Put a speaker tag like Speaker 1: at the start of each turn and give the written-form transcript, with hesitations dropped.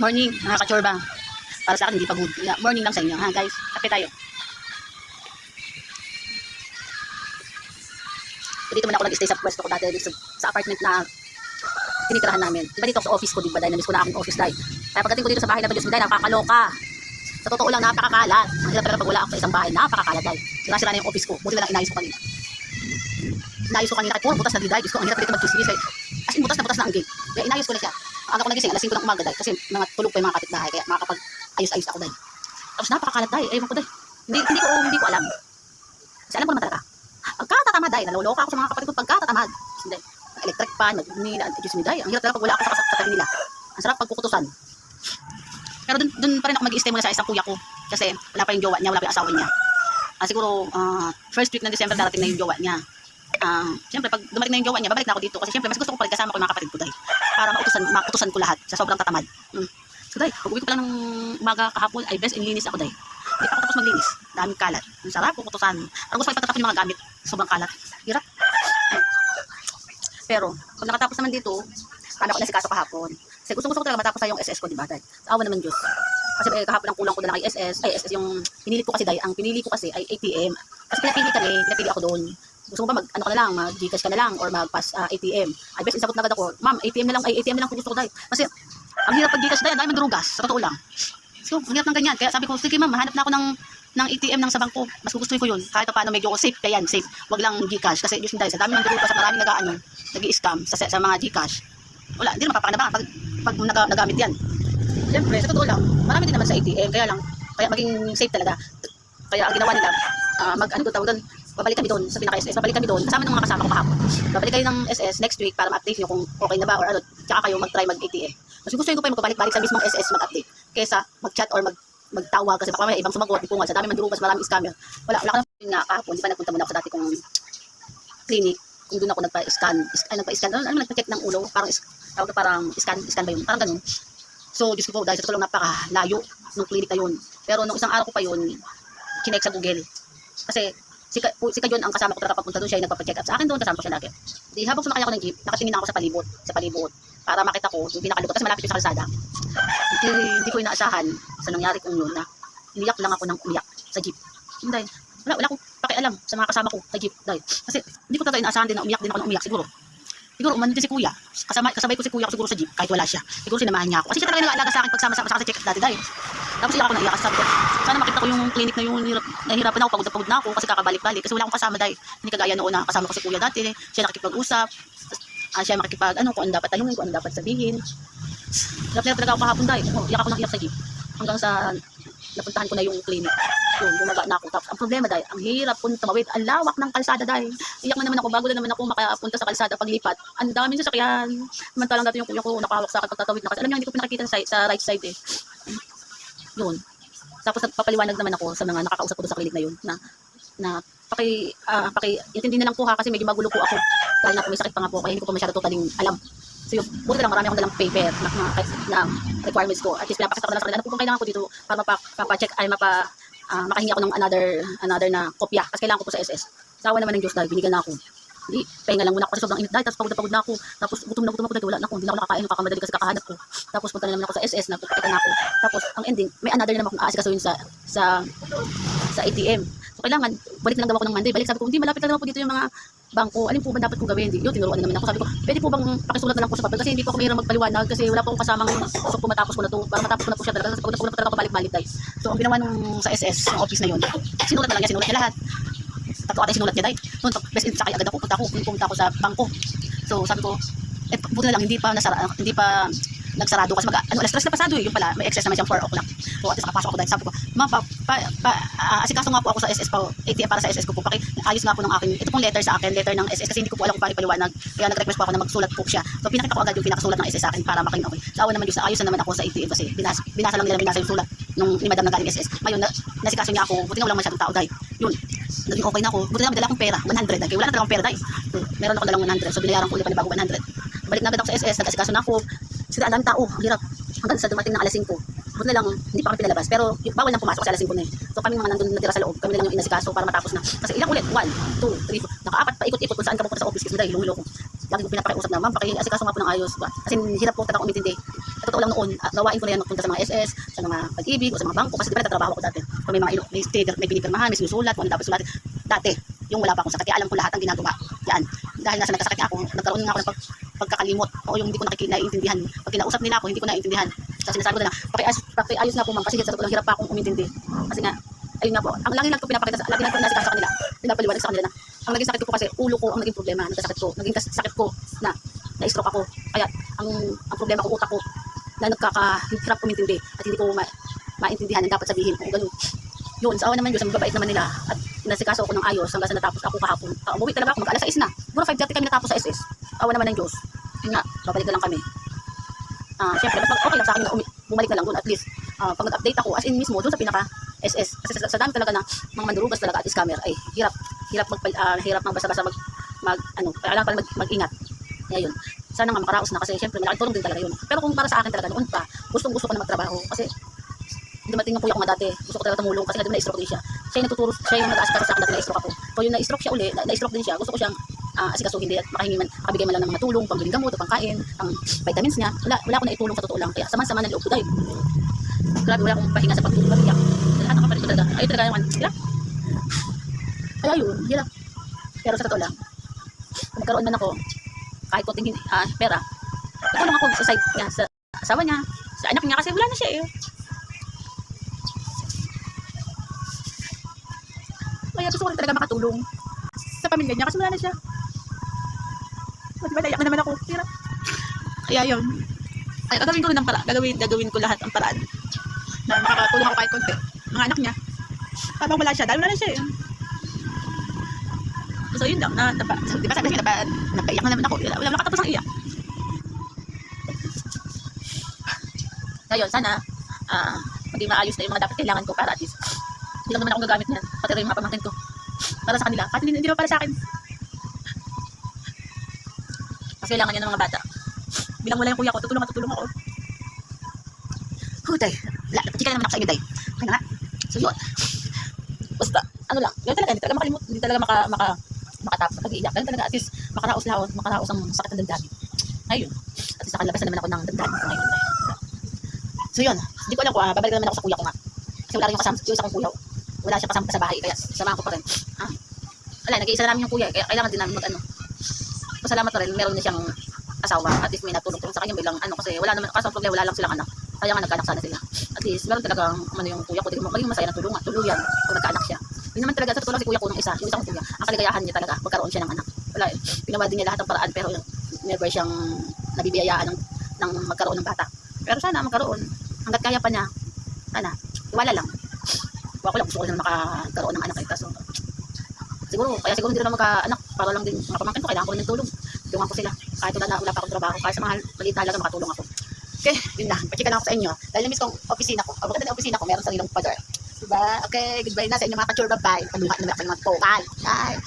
Speaker 1: Morning, mga kachorba. Para sa akin, hindi pa good. Yeah, morning lang sa inyo, ha guys. Kape tayo. So, dito man ako nag-stay sa pwesto ko dati sa apartment na tinitirahan namin. Diba dito sa office ko, diba dahil namiss ko na aking office dahil. Kaya pagdating ko dito sa bahay na Diyos mo dahil, nakakaloka. Sa totoo lang, napakakalat. Ang hirap talaga pag wala ako sa isang bahay, napakakalat dahil. Sira-sira na yung office ko. Buti na lang inayos ko kanina. Inayos ko kanina kahit puro butas na dahil. Diyos ko, ang hirap dito mag-chismis. As in, butas na ang gate. Kaya inayos ko na siya. Ang ako nagising, alas 5 ng umaga dahil. Kasi mga tulog pa yung mga kapitbahay. Kaya makakapag-ayos-ayos ako dahil. Tapos napakakalat dahil. Ewan ko dahil. Hindi ko alam. Kasi alam ko naman talaga. Pagkatatamad dahil. Naloloka ako sa mga kapatid ko pagkatatamad. Hindi. Electric pan, nagmila, Diyos mo dahil. Ang hirap talaga pag wala ako sa tabi nila. Ang sarap pagkukutusan. Pero dun pa rin ako mag-i-stay muna sa isang kuya ko. Kasi wala pa yung jowa niya, wala pa yung asawa niya. Siguro, first week ng December darating na yung jowa niya. Siyempre, pag dumating na yung jowa niya, babalik na ako dito. Kasi siyempre, mas gusto ko pa rin kasama ko yung mga kapatid ko dahil. Para mautusan ko lahat sa sobrang tatamad. So dahil, pag uwi ko pa lang ng umaga kahapon, ay best in linis ako dahil. Hindi pa ako tapos maglinis. Daming kalat. Ang sarap, kukutusan. Ang gusto ko ipagtatapon yung mga gamit. Sobrang kalat. Hirap. Pero, pag nakatapos naman dito, kala ko na si kaso kahapon. Kasi gusto ko talaga matapos na yung SS ko, diba? Dahil, sa awa naman Diyos. Kasi kahapon ang kulang ko na lang ay SS yung pinili ko kasi dahil, ang pinili ko kasi ay ATM. Kasi pinapili ako doon. Gusto mo ba ano ka na lang, mag-Gcash ka na lang, or mag-pass ATM. Ay best, isagot na agad ako, ma'am, ATM na lang kung gusto ko dahil. Kasi, ang hirap pag-Gcash dahil mandrugas, sa totoo lang. So, ang hirap ng ganyan. Kaya sabi ko, sige ma'am, hanap na ako ng ATM ng sa bangko. Mas gusto ko yun. Kahit paano medyo safe kaya yan, safe. Wag lang Gcash kasi Diyos dahil sa dami ng drugas at maraming nag-i-scam sa mga Gcash. Wala, hindi na mapapakinabangan pag nagamit yan. Siyempre, sa totoo lang, marami din naman sa ATM, kaya maging safe talaga. Kaya ang ginawa nila, babalik kami doon sa pinaka-SS, babalik kami doon, kasama ng mga kasama ko kahapon. Babalik kayo ng SS next week para ma-update nyo kung okay na ba or ano, tsaka kayo mag-try mag-ATM. Mas gusto ko pa yung magbabalik-balik sa mismong SS mag-update, kaysa mag-chat or magtawag kasi baka may ibang sumagot, ipungal, sa dami mandurubas, maraming scammer. Wala ka na kahapon, di ba nagpunta muna ako sa dati kong clinic, kung doon ako nagpa-scan, nagpa-check ng ulo, parang scan ba yun, parang ganun. So, Diyos ko po, dahil sa totoo lang napakalayo nung clinic na yun. Pero nung isang araw ko pa yun, kinek sa Google. Kasi, si Kajon ang kasama ko talaga pagpunta doon, siya yung nagpapacheck up sa akin doon, kasama ko siya lagi. Di habang sumakay ako ng jeep, nakatingin ako sa palibot, para makita ko yung pinakalubot, kasi malapit yung sa kalsada. Hindi ko inaasahan sa nangyari kong yun na umiyak lang ako ng umiyak sa jeep. Dahil, wala akong pakialam sa mga kasama ko sa jeep. Dahil, kasi hindi ko talaga inaasahan din na umiyak din ako ng umiyak siguro. Siguro, umano din si kuya. Kasabay ko si kuya ko siguro sa jeep, kahit wala siya. Siguro sinamahan niya ako. Kasi siya talaga nag-aalaga sa akin pagsama sa check up dati dahil. Tapos iyak ako na iyak. Sabi ko, sana makita ko yung clinic na yun. Nahihirapan ako, pagod na ako kasi kakabalik-balik. Kasi wala akong kasama dahil. Hindi kagaya noon na kasama ko si kuya dati. Siya nakikipag-usap. Siya makikipag, kung ano dapat tanungin, kung ano dapat sabihin. Hirap talaga ako kahapon dahil. Iyak ako ng iyak sa jeep. Hanggang sa napuntahan ko na yung clinic. Yun, bumaga na ako. Tapos ang problema dahil, ang hirap kung tumawid. Ang lawak ng kalsada dahil. Iyak na naman ako, bago na naman ako makapunta sa kalsada paglipat. Ang daming sasakyan. Samantalang dati yung kuya ko nakahawak sa akin pagtatawid na kasi. Alam niyo, hindi ko pinakikita sa right side eh. Yun. Tapos nagpapaliwanag naman ako sa mga nakakausap ko doon sa clinic na yun. Na intindi na lang po ha kasi medyo magulo po ako. Dahil na may sakit pa nga po kaya hindi ko pa masyado totaling alam. So yun, buti lang marami akong dalang paper na requirements ko. At least pinapakita ko na lang sa kanila na kung kailangan ko dito para mapa-check ay makahingi ako ng another na kopya kasi kailangan ko po sa SS. Sawa naman ng Diyos dahil binigyan na ako. Hindi, pahinga lang muna ako kasi sobrang init dahil tapos pagod na ako. Tapos gutom na ako dahil wala na ako. Hindi na ako nakakain, nakakamadali kasi kakahanap ko. Tapos punta na naman ako sa SS, nagpapakita na ako. Tapos ang ending, may another na naman akong aasikasuhin sa ATM. So kailangan, balik na lang daw ako ng Monday. Balik, sabi ko, hindi malapit na naman po dito yung mga bangko. Alin po ba dapat kong gawin? Yun, tinuruan na naman ako. Sabi ko, pwede po bang pakisulat na lang po sa papel kasi hindi po ako mahirap magpaliwanag kasi wala po akong kasamang usok po matapos ko na to. Para matapos ko na po siya talaga. Kasi pagod na talaga ako balik-balik dahil. So ang ginawa nung sa SS, yung office na yun, sinulat na lang niya, sinulat niya lahat. Tatlo ata sinulat niya dahil. Noon, best in sakay agad ako, pumunta ako sa bangko. So sabi ko, buti na lang, hindi pa nagsarado kasi alas 3 na pasado eh, yung pala, may excess naman siyang 4 o'clock. So at least nakapasok ako dahil sabi ko, ma'am, asikaso nga po ako sa SS pa, ATM para sa SS ko po, ayos nga po ng akin, ito pong letter sa akin, letter ng SS kasi hindi ko po alam kung paano ipaliwanag, kaya nag-request po ako na magsulat po siya. So pinakita ko agad yung pinakasulat ng SS sa akin para makin okay. Sa awan naman Diyos, ayos na naman ako sa ATM kasi binasa lang nila, binasa yung sulat nung ni madam na galing SS. Ngayon, nasikaso niya ako, buti nga walang masyadong tao dahil, yun, naging okay na ako, buti nga madala akong pera, 100 dahil, wala na talagang pera dahil, meron ako dalang 100, so binayaran ko ulit pa ni bago 100. Balik na agad ako sa SS, nag-asikaso na ako. Sila ang tao, hirap. Hanggang sa dumating ng alas 5. Buti na lang, hindi pa kami pinalabas. Pero bawal nang pumasok kasi alas 5 na eh. So kami mga nandun natira sa loob, kami na lang yung inasikaso para matapos na. Kasi ilang ulit? 1, 2, 3, 4. Naka-apat pa ikot-ikot kung saan ka pupunta sa office kasi dahil lumilo ko. lagi ko pinapakiusap na, ma'am, paki-asikaso nga po ng ayos. Kasi hirap po talaga umintindi. Sa totoo lang noon, gawain ko na yan magpunta sa mga SS, sa mga pag-ibig, o sa mga bangko, kasi diba nagtatrabaho ko dati. Kung may mga may pinipirmahan, may sinusulat, kung ano dapat sulatin. Dati, yung wala pa akong sakit, kaya alam ko lahat ang ginagawa. Yan. Dahil nasa nagkasakit na ako, nagkaroon nga ako ng pagkakalimot, o yung hindi ko naiintindihan. Pag kinausap nila ako, hindi ko naiintindihan. Kasi sinasabi ko na, pakiayos nga po, ma'am, kasi sa totoo lang hirap pa akong umintindi. Kasi nga, ayun nga po, ang lagi lang ko pinapakita lagi lang ko nasikaso sa kanila, pinapaliwanag sa kanila na ang naging sakit ko po kasi ulo ko ang naging problema, naging sakit ko na na-stroke ako, kaya ang problema ko utak ko na nagkakahirap umintindi at hindi ko maintindihan ang dapat sabihin kung ganun. Yun, sa awa naman Diyos, ang babait naman nila at nasikaso ako ng ayos hanggang sa natapos ako kahapon. Umuwi talaga ako, mag-alas 6 na, siguro 5:30 kami natapos sa SS. Awa naman ng Diyos, yun nga, babalik na lang kami. Siyempre, okay lang sa akin na bumalik na lang doon at least. Pag nag-update ako, as in mismo, doon sa pinaka SS. Kasi sa dami talaga ng mga mandurubas talaga at scammer, ay hirap basta-basta kailangan pala mag-ingat. Kaya yun, sana nga makaraos na kasi siyempre malaking tulong din talaga yun. Pero kung para sa akin talaga noon pa, gustong-gusto ko na magtrabaho kasi dumating yung kuya ko nga dati, gusto ko talaga tumulong kasi nga doon na-stroke din siya. Siya yung nag-aasikaso sa akin dati na-stroke ako. So yung na-stroke siya uli, na-stroke din siya, gusto ko siyang asikasuhin din at makabigay man lang ng mga tulong, pangbiling gamot, pangkain, pang vitamins niya. Wala ako na itulong sa totoo lang. Kaya sama-sama ng loob ko dahil grabe, wala akong pahinga sa pagtulog. Kaya lahat ng kapalit ko talaga. Ayun talaga naman. Hirap. Kaya yun, hirap. Pero sa totoo lang, kung nagkaroon man ako, kahit konting pera, tutulong ako sa side niya, sa asawa niya, sa anak niya kasi wala na siya eh. Kaya gusto ko rin talaga makatulong sa pamilya niya kasi wala na siya. Diba, naiyak na naman ako. Hirap. Kaya yun. Ay, gagawin ko rin ang paraan. Gagawin ko lahat ang paraan na makakatulong ako kahit konti. Mga anak niya. Habang wala siya, dahil wala na siya eh. So yun lang. Diba sabi niya, napaiyak na naman ako. Wala nakatapos ang iyak. Ngayon, sana maging maayos na yung mga dapat kailangan ko para at least hindi lang naman ako gagamit niyan. Pati rin yung mga pamangkin ko. Para sa kanila. Kahit hindi naman para sa akin. Kasi kailangan niya ng mga bata. Bilang wala yung kuya ko, tutulong ako. Hutay. Wala, napachika naman ako sa inyo, day. Okay na nga. So yun. Basta, ano lang. Ganun talaga, hindi talaga makalimut. Hindi talaga makatapos. Pag-iiyak. Ganun talaga, at least makaraos ang sakit ng damdamin. Ngayon. At least nakalabas na naman ako ng damdamin ko ngayon. So yun. Hindi ko alam kung babalik naman ako sa kuya ko nga. Kasi wala rin yung isa kong kuya. Wala siya kasama sa bahay. Kaya samahan ko pa rin. Wala, nag-iisa namin yung kuya. Kaya kailangan din namin masalamat na rin. Meron na siyang asawa. At least may natulong-tulong sa kanya bilang kasi wala naman, kaso ang problema, wala lang silang anak. Kaya nga nagkaanak sana sila. At least meron talagang yung kuya ko, maging masaya ng tuluyan kung nagkaanak siya. Yun naman talaga, sa totoo lang si kuya ko yung isa kong kuya, ang kaligayahan niya talaga, magkaroon siya ng anak. Wala eh, ginawa din niya lahat ng paraan pero never siyang nabibiyayaan ng magkaroon ng bata. Pero sana magkaroon, hanggat kaya pa niya, sana, wala lang. Ako lang, gusto ko lang makakaroon ng anak eh, kaso siguro hindi na magka-anak para lang din mga pamangkin ko, kailangan ko rin ng tulong. Tulungan ko sila. Kahit wala pa akong trabaho, kahit sa mga maliit talaga makatulong ako. Okay, yun na. Pachika lang ako sa inyo. Dahil na-miss kong opisina ko. Maganda na opisina ko, meron sariling pader. Diba? Okay, goodbye na sa inyo mga ka-churro. Bye. Paluha na naman sa mga total. Bye.